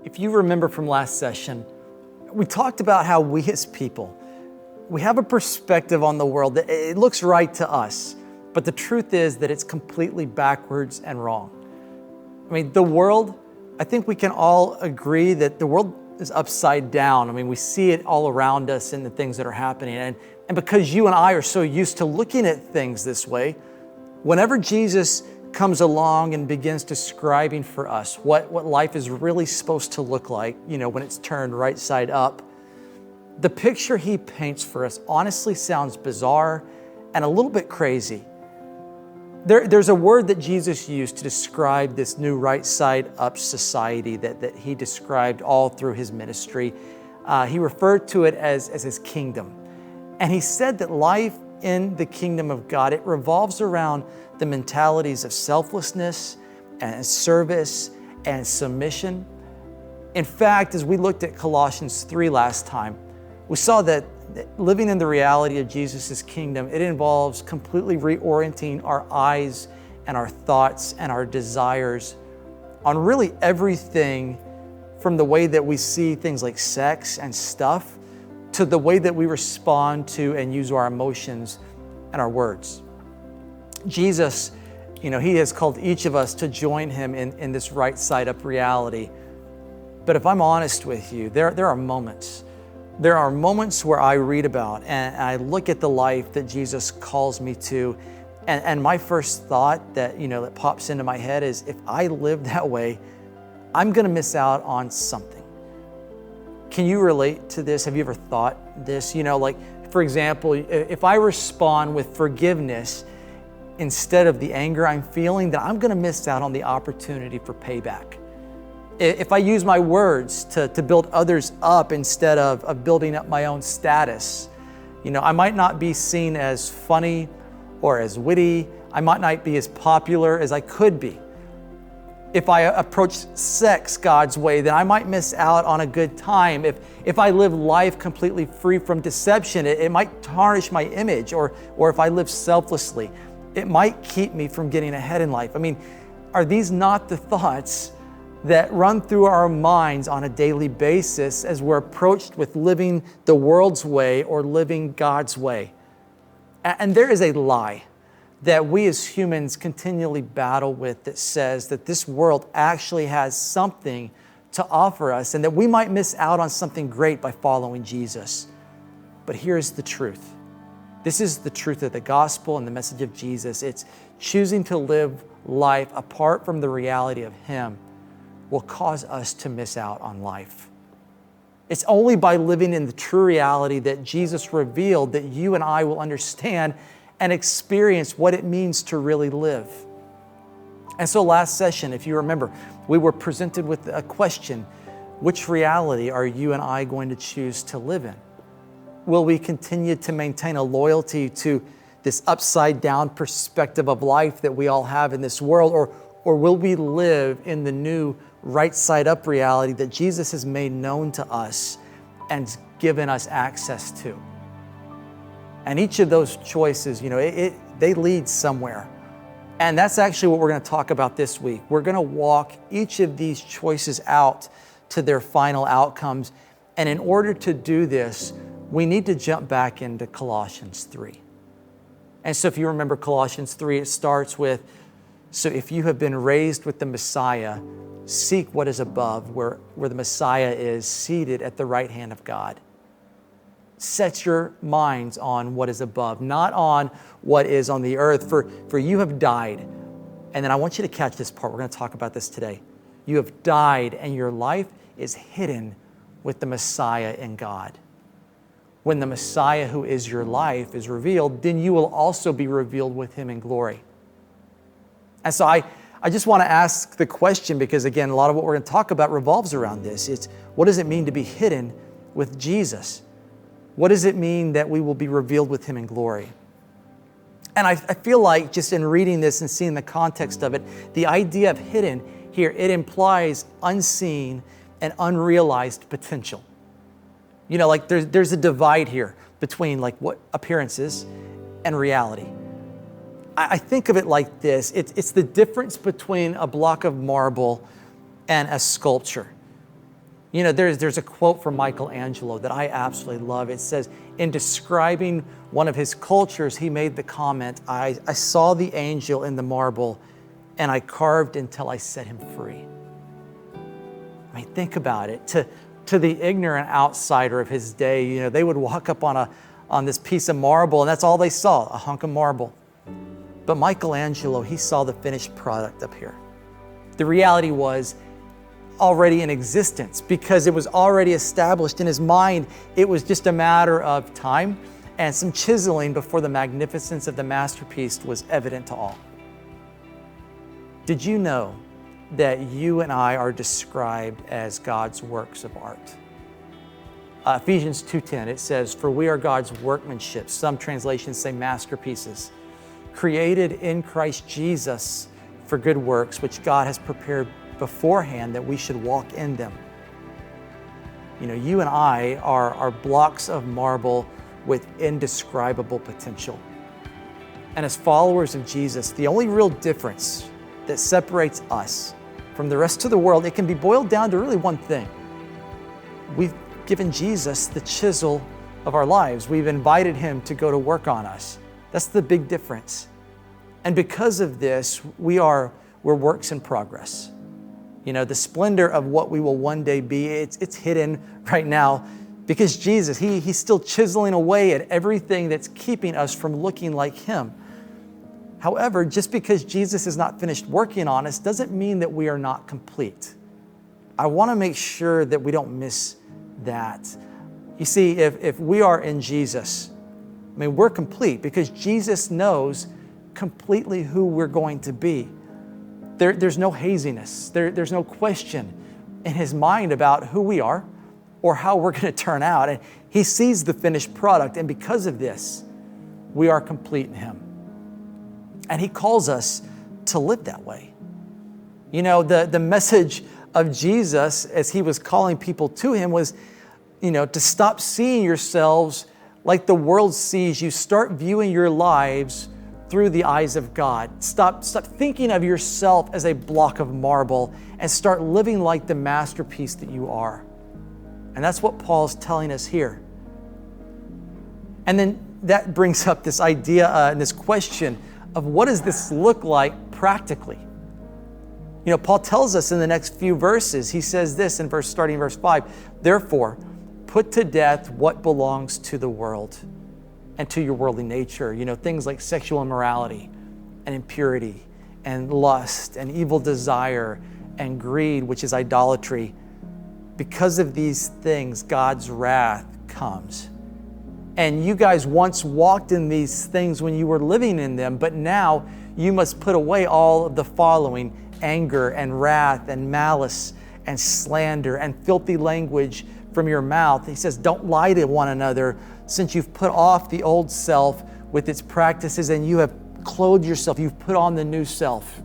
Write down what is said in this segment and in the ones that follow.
If you remember from last session, we talked about how we as people, we have a perspective on the world that it looks right to us, but the truth is that it's completely backwards and wrong. I mean, the world, I think we can all agree that the world is upside down. I mean, we see it all around us in the things that are happening. And because you and I are so used to looking at things this way, whenever Jesus comes along and begins describing for us what life is really supposed to look like, when it's turned right side up, the picture he paints for us honestly sounds bizarre and a little bit crazy. There's a word that Jesus used to describe this new right side up society that he described all through his ministry. He referred to it as his kingdom. And he said that life in the kingdom of God, it revolves around the mentalities of selflessness and service and submission. In fact, as we looked at Colossians 3 last time, we saw that living in the reality of Jesus' kingdom, it involves completely reorienting our eyes and our thoughts and our desires on really everything, from the way that we see things like sex and stuff to the way that we respond to and use our emotions and our words. Jesus, he has called each of us to join him in this right side up reality. But if I'm honest with you, there are moments where I read about and I look at the life that Jesus calls me to, and my first thought that pops into my head is, if I live that way, I'm gonna miss out on something. Can you relate to this? Have you ever thought this? For example, if I respond with forgiveness instead of the anger I'm feeling, then I'm gonna miss out on the opportunity for payback. If I use my words to build others up instead of building up my own status, I might not be seen as funny or as witty. I might not be as popular as I could be. If I approach sex God's way, then I might miss out on a good time. If I live life completely free from deception, it might tarnish my image. Or if I live selflessly, it might keep me from getting ahead in life. I mean, are these not the thoughts that run through our minds on a daily basis as we're approached with living the world's way or living God's way? And there is a lie that we as humans continually battle with that says that this world actually has something to offer us and that we might miss out on something great by following Jesus. But here's the truth. This is the truth of the gospel and the message of Jesus. It's choosing to live life apart from the reality of him will cause us to miss out on life. It's only by living in the true reality that Jesus revealed that you and I will understand and experience what it means to really live. And so last session, if you remember, we were presented with a question: which reality are you and I going to choose to live in? Will we continue to maintain a loyalty to this upside down perspective of life that we all have in this world, or will we live in the new right side up reality that Jesus has made known to us and given us access to? And each of those choices, they lead somewhere. And that's actually what we're going to talk about this week. We're going to walk each of these choices out to their final outcomes. And in order to do this, we need to jump back into Colossians 3. And so if you remember Colossians 3, it starts with, so if you have been raised with the Messiah, seek what is above, where the Messiah is seated at the right hand of God. Set your minds on what is above, not on what is on the earth, for you have died. And then I want you to catch this part. We're going to talk about this today. You have died, and your life is hidden with the Messiah in God. When the Messiah, who is your life, is revealed, then you will also be revealed with him in glory. And so I just want to ask the question, because again, a lot of what we're going to talk about revolves around this. It's, what does it mean to be hidden with Jesus? What does it mean that we will be revealed with him in glory? And I feel like just in reading this and seeing the context of it, the idea of hidden here, it implies unseen and unrealized potential. There's a divide here between what appearances and reality. I think of it like this. It's the difference between a block of marble and a sculpture. There's a quote from Michelangelo that I absolutely love. It says, in describing one of his cultures, he made the comment, I saw the angel in the marble and I carved until I set him free. I mean, think about it. To the ignorant outsider of his day, they would walk up on this piece of marble and that's all they saw, a hunk of marble. But Michelangelo, he saw the finished product up here. The reality was already in existence because it was already established in his mind. It was just a matter of time and some chiseling before the magnificence of the masterpiece was evident to all. Did you know that you and I are described as God's works of art? Ephesians 2:10, it says, for we are God's workmanship. Some translations say masterpieces, created in Christ Jesus for good works, which God has prepared beforehand that we should walk in them. You and I are blocks of marble with indescribable potential. And as followers of Jesus, the only real difference that separates us from the rest of the world, it can be boiled down to really one thing. We've given Jesus the chisel of our lives. We've invited him to go to work on us. That's the big difference. And because of this, we're works in progress. The splendor of what we will one day be, it's hidden right now because Jesus, he's still chiseling away at everything that's keeping us from looking like him. However, just because Jesus is not finished working on us doesn't mean that we are not complete. I want to make sure that we don't miss that. You see, if we are in Jesus, we're complete because Jesus knows completely who we're going to be. There's no haziness. There's no question in his mind about who we are or how we're going to turn out. And he sees the finished product. And because of this, we are complete in him. And he calls us to live that way. The message of Jesus as he was calling people to him was, to stop seeing yourselves like the world sees you. Start viewing your lives through the eyes of God. Stop thinking of yourself as a block of marble and start living like the masterpiece that you are. And that's what Paul's telling us here. And then that brings up this idea and this question of what does this look like practically? Paul tells us in the next few verses, he says this starting in verse 5, therefore, put to death what belongs to the world and to your worldly nature, things like sexual immorality and impurity and lust and evil desire and greed, which is idolatry. Because of these things, God's wrath comes. And you guys once walked in these things when you were living in them, but now you must put away all of the following: anger and wrath and malice and slander and filthy language from your mouth. He says, don't lie to one another, since you've put off the old self with its practices and you have clothed yourself, you've put on the new self.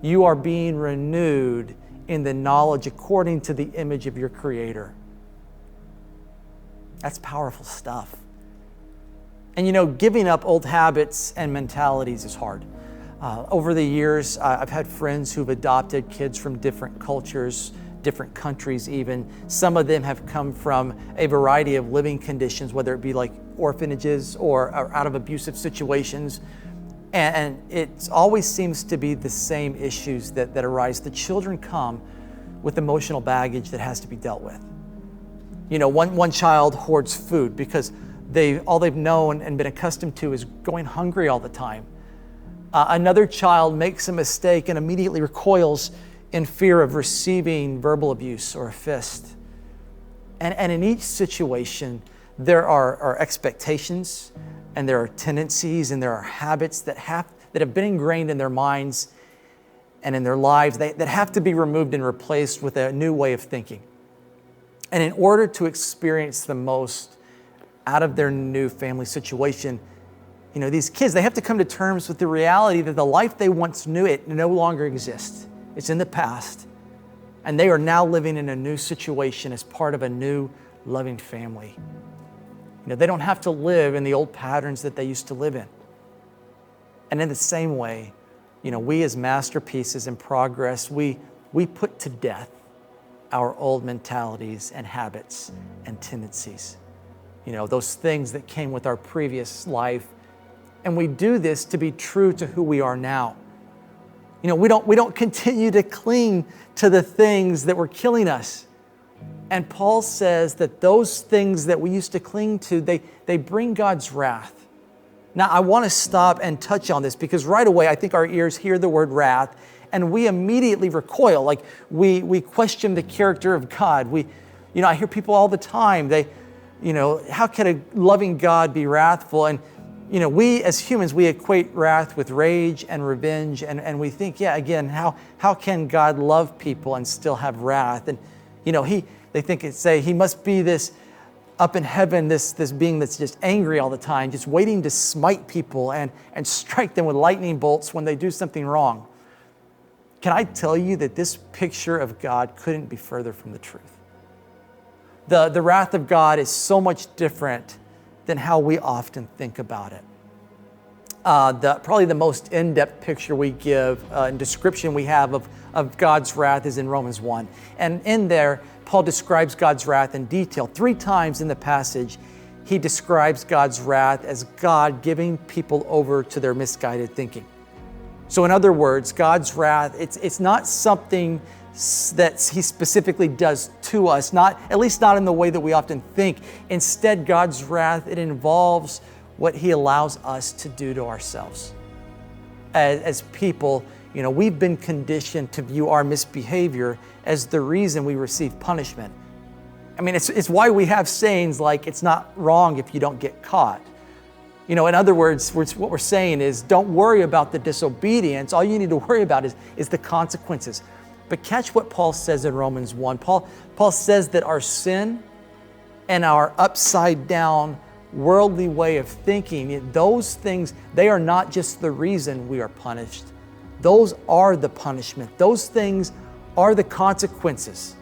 You are being renewed in the knowledge according to the image of your Creator. That's powerful stuff. And giving up old habits and mentalities is hard. Over the years, I've had friends who've adopted kids from different cultures, different countries even. Some of them have come from a variety of living conditions, whether it be like orphanages or out of abusive situations. And it always seems to be the same issues that arise. The children come with emotional baggage that has to be dealt with. One child hoards food because all they've known and been accustomed to is going hungry all the time. Another child makes a mistake and immediately recoils in fear of receiving verbal abuse or a fist. And in each situation, there are expectations and there are tendencies and there are habits that have been ingrained in their minds and in their lives that have to be removed and replaced with a new way of thinking. And in order to experience the most out of their new family situation, these kids, they have to come to terms with the reality that the life they once knew, it no longer exists. It's in the past. And they are now living in a new situation as part of a new loving family. They don't have to live in the old patterns that they used to live in. And in the same way, we as masterpieces in progress, we put to death our old mentalities and habits and tendencies. Those things that came with our previous life. And we do this to be true to who we are now. We don't continue to cling to the things that were killing us. And Paul says that those things that we used to cling to, they bring God's wrath. Now, I want to stop and touch on this because right away, I think our ears hear the word wrath and we immediately recoil. Like we question the character of God. I hear people all the time, how can a loving God be wrathful? And we as humans, we equate wrath with rage and revenge. And we think, how can God love people and still have wrath? And, he must be this up in heaven, this being that's just angry all the time, just waiting to smite people and strike them with lightning bolts when they do something wrong. Can I tell you that this picture of God couldn't be further from the truth? The wrath of God is so much different than how we often think about it. Probably the most in-depth picture we give and description we have of God's wrath is in Romans 1. And in there, Paul describes God's wrath in detail. 3 times in the passage, he describes God's wrath as God giving people over to their misguided thinking. So in other words, God's wrath, it's not something that he specifically does to us, at least not in the way that we often think. Instead, God's wrath, it involves what he allows us to do to ourselves. As people, we've been conditioned to view our misbehavior as the reason we receive punishment. I mean, it's why we have sayings like, it's not wrong if you don't get caught. In other words, what we're saying is, don't worry about the disobedience. All you need to worry about is the consequences. But catch what Paul says in Romans 1. Paul says that our sin and our upside down worldly way of thinking, those things, they are not just the reason we are punished. Those are the punishment. Those things are the consequences.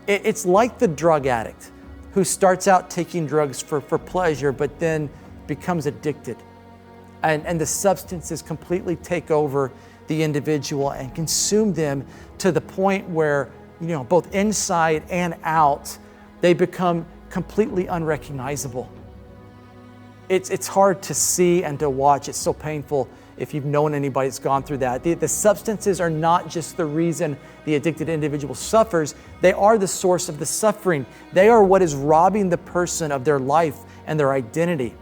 It's like the drug addict who starts out taking drugs for pleasure, but then becomes addicted. And the substances completely take over the individual and consume them to the point where, both inside and out, they become completely unrecognizable. It's hard to see and to watch. It's so painful if you've known anybody that's gone through that. The substances are not just the reason the addicted individual suffers. They are the source of the suffering. They are what is robbing the person of their life and their identity.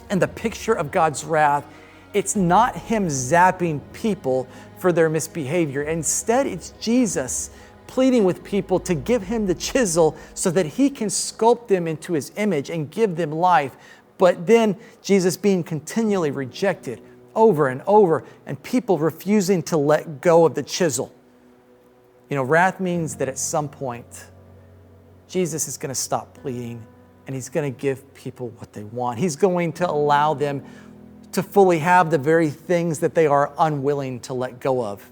And the picture of God's wrath, it's not him zapping people for their misbehavior. Instead, it's Jesus pleading with people to give him the chisel so that he can sculpt them into his image and give them life. But then Jesus being continually rejected over and over, and people refusing to let go of the chisel. Wrath means that at some point, Jesus is going to stop pleading and he's going to give people what they want. He's going to allow them to fully have the very things that they are unwilling to let go of,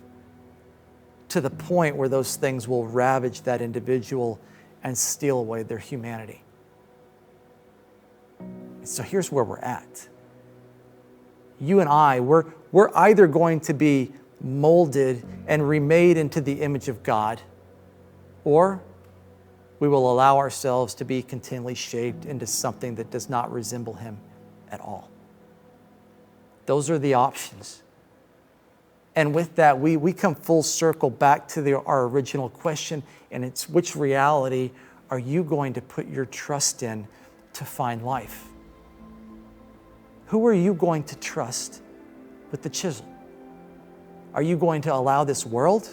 to the point where those things will ravage that individual and steal away their humanity. So here's where we're at. You and I, we're either going to be molded and remade into the image of God, or we will allow ourselves to be continually shaped into something that does not resemble him at all. Those are the options. And with that, we come full circle back to our original question, and it's, which reality are you going to put your trust in to find life? Who are you going to trust with the chisel? Are you going to allow this world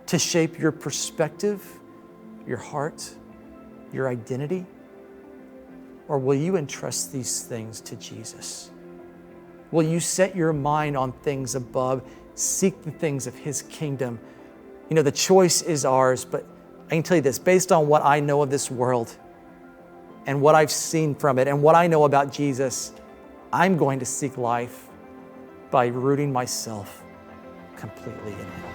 to shape your perspective, your heart, your identity? Or will you entrust these things to Jesus? Will you set your mind on things above, seek the things of his kingdom? The choice is ours, but I can tell you this, based on what I know of this world and what I've seen from it and what I know about Jesus, I'm going to seek life by rooting myself completely in him.